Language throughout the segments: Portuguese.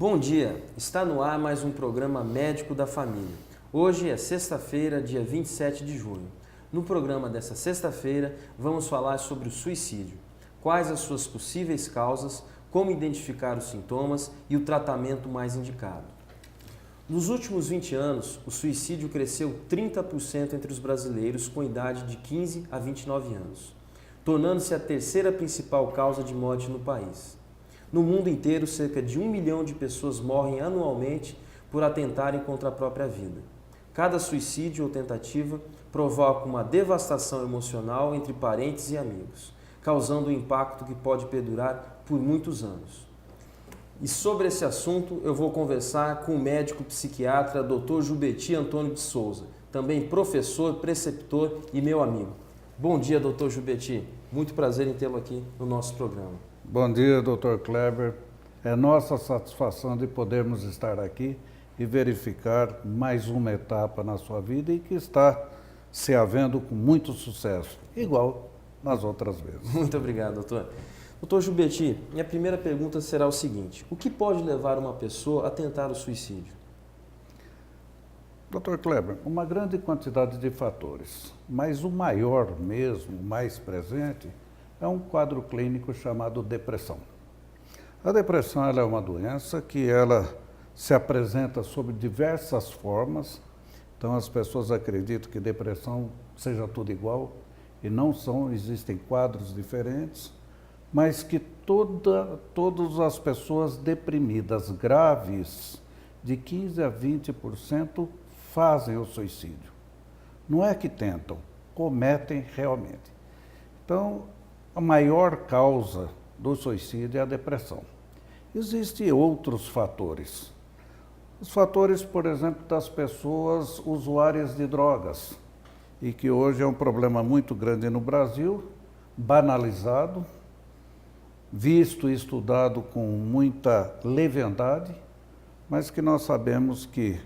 Bom dia, está no ar mais um programa Médico da Família. Hoje é sexta-feira, dia 27 de junho. No programa dessa sexta-feira, vamos falar sobre o suicídio. Quais as suas possíveis causas, como identificar os sintomas e o tratamento mais indicado. Nos últimos 20 anos, o suicídio cresceu 30% entre os brasileiros com idade de 15 a 29 anos, tornando-se a terceira principal causa de morte no país. No mundo inteiro, cerca de 1 milhão de pessoas morrem anualmente por atentarem contra a própria vida. Cada suicídio ou tentativa provoca uma devastação emocional entre parentes e amigos, causando um impacto que pode perdurar por muitos anos. E sobre esse assunto eu vou conversar com o médico psiquiatra Dr. Jubeti Antônio de Souza, também professor, preceptor e meu amigo. Bom dia, Dr. Jubeti. Muito prazer em tê-lo aqui no nosso programa. Bom dia, Dr. Kleber. É nossa satisfação de podermos estar aqui e verificar mais uma etapa na sua vida e que está se havendo com muito sucesso, igual nas outras vezes. Muito obrigado, doutor. Doutor Jubeti, minha primeira pergunta será o seguinte: o que pode levar uma pessoa a tentar o suicídio? Dr. Kleber, uma grande quantidade de fatores, mas o maior mesmo, o mais presente, é um quadro clínico chamado depressão. A depressão ela é uma doença que ela se apresenta sob diversas formas, então as pessoas acreditam que depressão seja tudo igual, e não são, existem quadros diferentes, mas que todas as pessoas deprimidas graves, de 15% a 20%, fazem o suicídio. Não é que tentam, cometem realmente. Então, a maior causa do suicídio é a depressão. Existem outros fatores. Os fatores, por exemplo, das pessoas usuárias de drogas, e que hoje é um problema muito grande no Brasil, banalizado, visto e estudado com muita leviandade, mas que nós sabemos que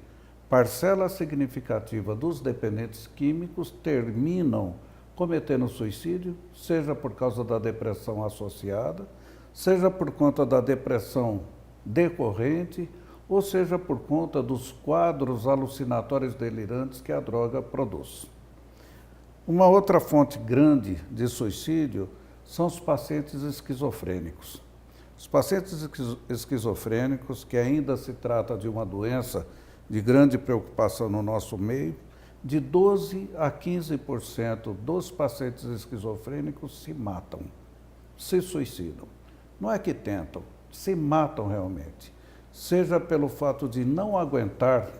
parcela significativa dos dependentes químicos terminam cometendo suicídio, seja por causa da depressão associada, seja por conta da depressão decorrente, ou seja por conta dos quadros alucinatórios delirantes que a droga produz. Uma outra fonte grande de suicídio são os pacientes esquizofrênicos. Os pacientes esquizofrênicos, que ainda se trata de uma doença de grande preocupação no nosso meio, de 12% a 15% dos pacientes esquizofrênicos se matam, se suicidam. Não é que tentam, se matam realmente. Seja pelo fato de não aguentar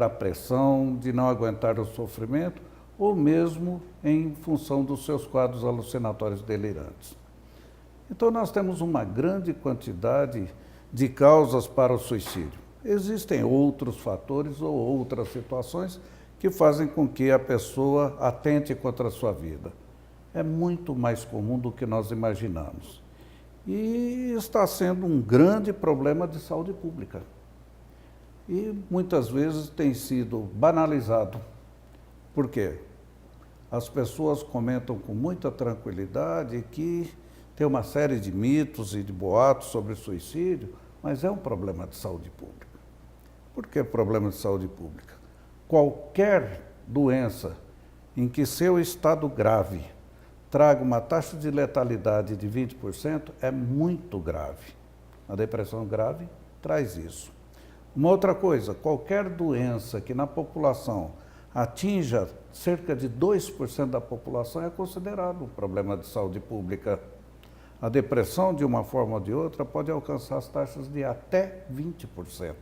a pressão, de não aguentar o sofrimento, ou mesmo em função dos seus quadros alucinatórios delirantes. Então nós temos uma grande quantidade de causas para o suicídio. Existem outros fatores ou outras situações que fazem com que a pessoa atente contra a sua vida. É muito mais comum do que nós imaginamos. E está sendo um grande problema de saúde pública. E muitas vezes tem sido banalizado. Por quê? As pessoas comentam com muita tranquilidade que tem uma série de mitos e de boatos sobre suicídio, mas é um problema de saúde pública. Por que problema de saúde pública? Qualquer doença em que seu estado grave traga uma taxa de letalidade de 20% é muito grave. A depressão grave traz isso. Uma outra coisa, qualquer doença que na população atinja cerca de 2% da população é considerado um problema de saúde pública. A depressão, de uma forma ou de outra, pode alcançar as taxas de até 20%.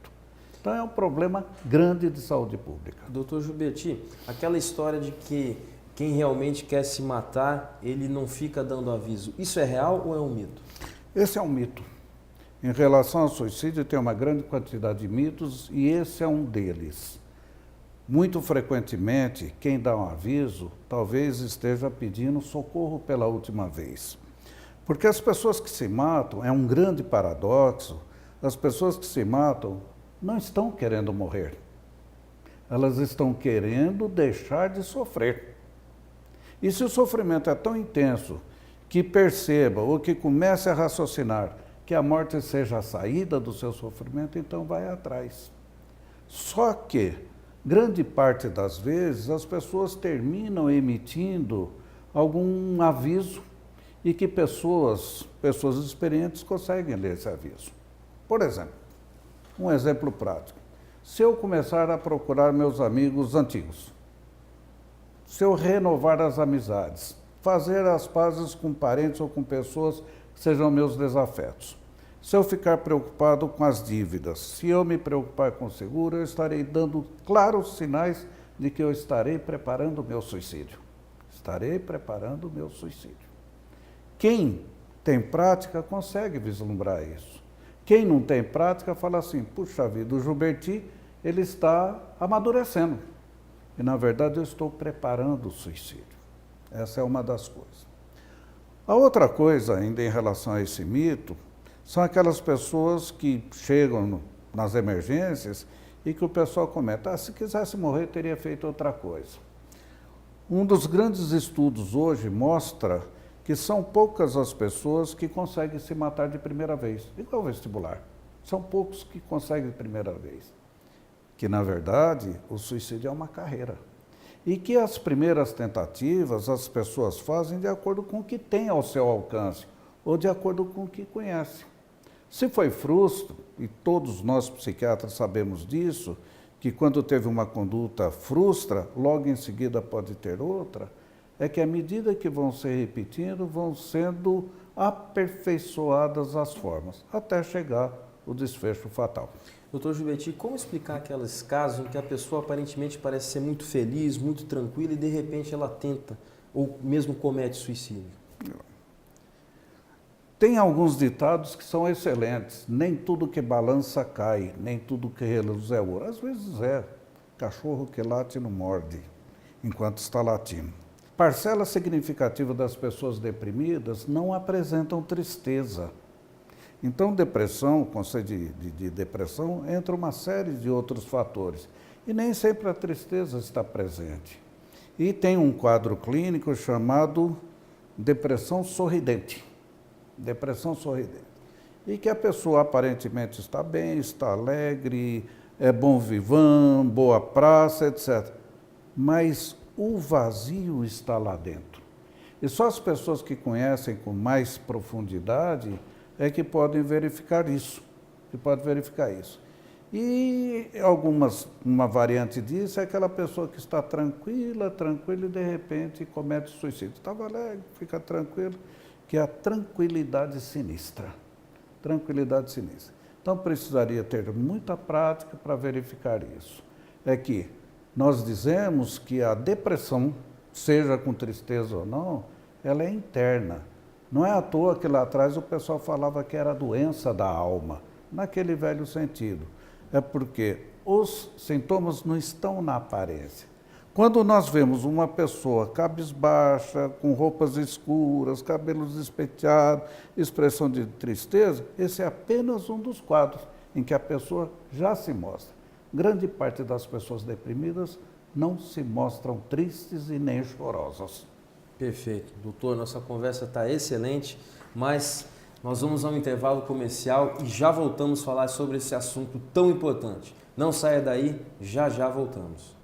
Então é um problema grande de saúde pública. Doutor Jubeti, aquela história de que quem realmente quer se matar, ele não fica dando aviso, isso é real ou é um mito? Esse é um mito. Em relação ao suicídio, tem uma grande quantidade de mitos e esse é um deles. Muito frequentemente, quem dá um aviso, talvez esteja pedindo socorro pela última vez. Porque as pessoas que se matam, é um grande paradoxo, as pessoas que se matam não estão querendo morrer. Elas estão querendo deixar de sofrer. E se o sofrimento é tão intenso que perceba ou que comece a raciocinar que a morte seja a saída do seu sofrimento, então vai atrás. Só que, grande parte das vezes, as pessoas terminam emitindo algum aviso e que pessoas experientes conseguem ler esse aviso. Por exemplo, um exemplo prático. Se eu começar a procurar meus amigos antigos, se eu renovar as amizades, fazer as pazes com parentes ou com pessoas que sejam meus desafetos, se eu ficar preocupado com as dívidas, se eu me preocupar com o seguro, eu estarei dando claros sinais de que eu estarei preparando o meu suicídio. Estarei preparando o meu suicídio. Quem tem prática consegue vislumbrar isso. Quem não tem prática fala assim, puxa vida, o Gilberti, ele está amadurecendo. E, na verdade, eu estou preparando o suicídio. Essa é uma das coisas. A outra coisa, ainda em relação a esse mito, são aquelas pessoas que chegam nas emergências e que o pessoal comenta, se quisesse morrer, teria feito outra coisa. Um dos grandes estudos hoje mostra que são poucas as pessoas que conseguem se matar de primeira vez, igual ao vestibular. São poucos que conseguem de primeira vez. Que, na verdade, o suicídio é uma carreira. E que as primeiras tentativas as pessoas fazem de acordo com o que tem ao seu alcance, ou de acordo com o que conhece. Se foi frustro, e todos nós psiquiatras sabemos disso, que quando teve uma conduta frustra, logo em seguida pode ter outra, é que à medida que vão se repetindo, vão sendo aperfeiçoadas as formas, até chegar o desfecho fatal. Doutor Gilberti, como explicar aqueles casos em que a pessoa aparentemente parece ser muito feliz, muito tranquila e de repente ela tenta ou mesmo comete suicídio? Tem alguns ditados que são excelentes. Nem tudo que balança cai, nem tudo que reluz é ouro. Às vezes é. Cachorro que late não morde, enquanto está latindo. Parcela significativa das pessoas deprimidas não apresentam tristeza. Então, depressão, o conceito de depressão, entra uma série de outros fatores. E nem sempre a tristeza está presente. E tem um quadro clínico chamado depressão sorridente. Depressão sorridente. E que a pessoa aparentemente está bem, está alegre, é bom vivã, boa praça, etc. Mas o vazio está lá dentro. E só as pessoas que conhecem com mais profundidade é que podem verificar isso. E uma variante disso é aquela pessoa que está tranquila e de repente comete suicídio. Estava alegre, fica tranquilo, que é a tranquilidade sinistra. Tranquilidade sinistra. Então precisaria ter muita prática para verificar isso. É que nós dizemos que a depressão, seja com tristeza ou não, ela é interna. Não é à toa que lá atrás o pessoal falava que era a doença da alma, naquele velho sentido. É porque os sintomas não estão na aparência. Quando nós vemos uma pessoa cabisbaixa, com roupas escuras, cabelos despenteados, expressão de tristeza, esse é apenas um dos quadros em que a pessoa já se mostra. Grande parte das pessoas deprimidas não se mostram tristes e nem chorosas. Perfeito. Doutor, nossa conversa está excelente, mas nós vamos a um intervalo comercial e já voltamos a falar sobre esse assunto tão importante. Não saia daí, já voltamos.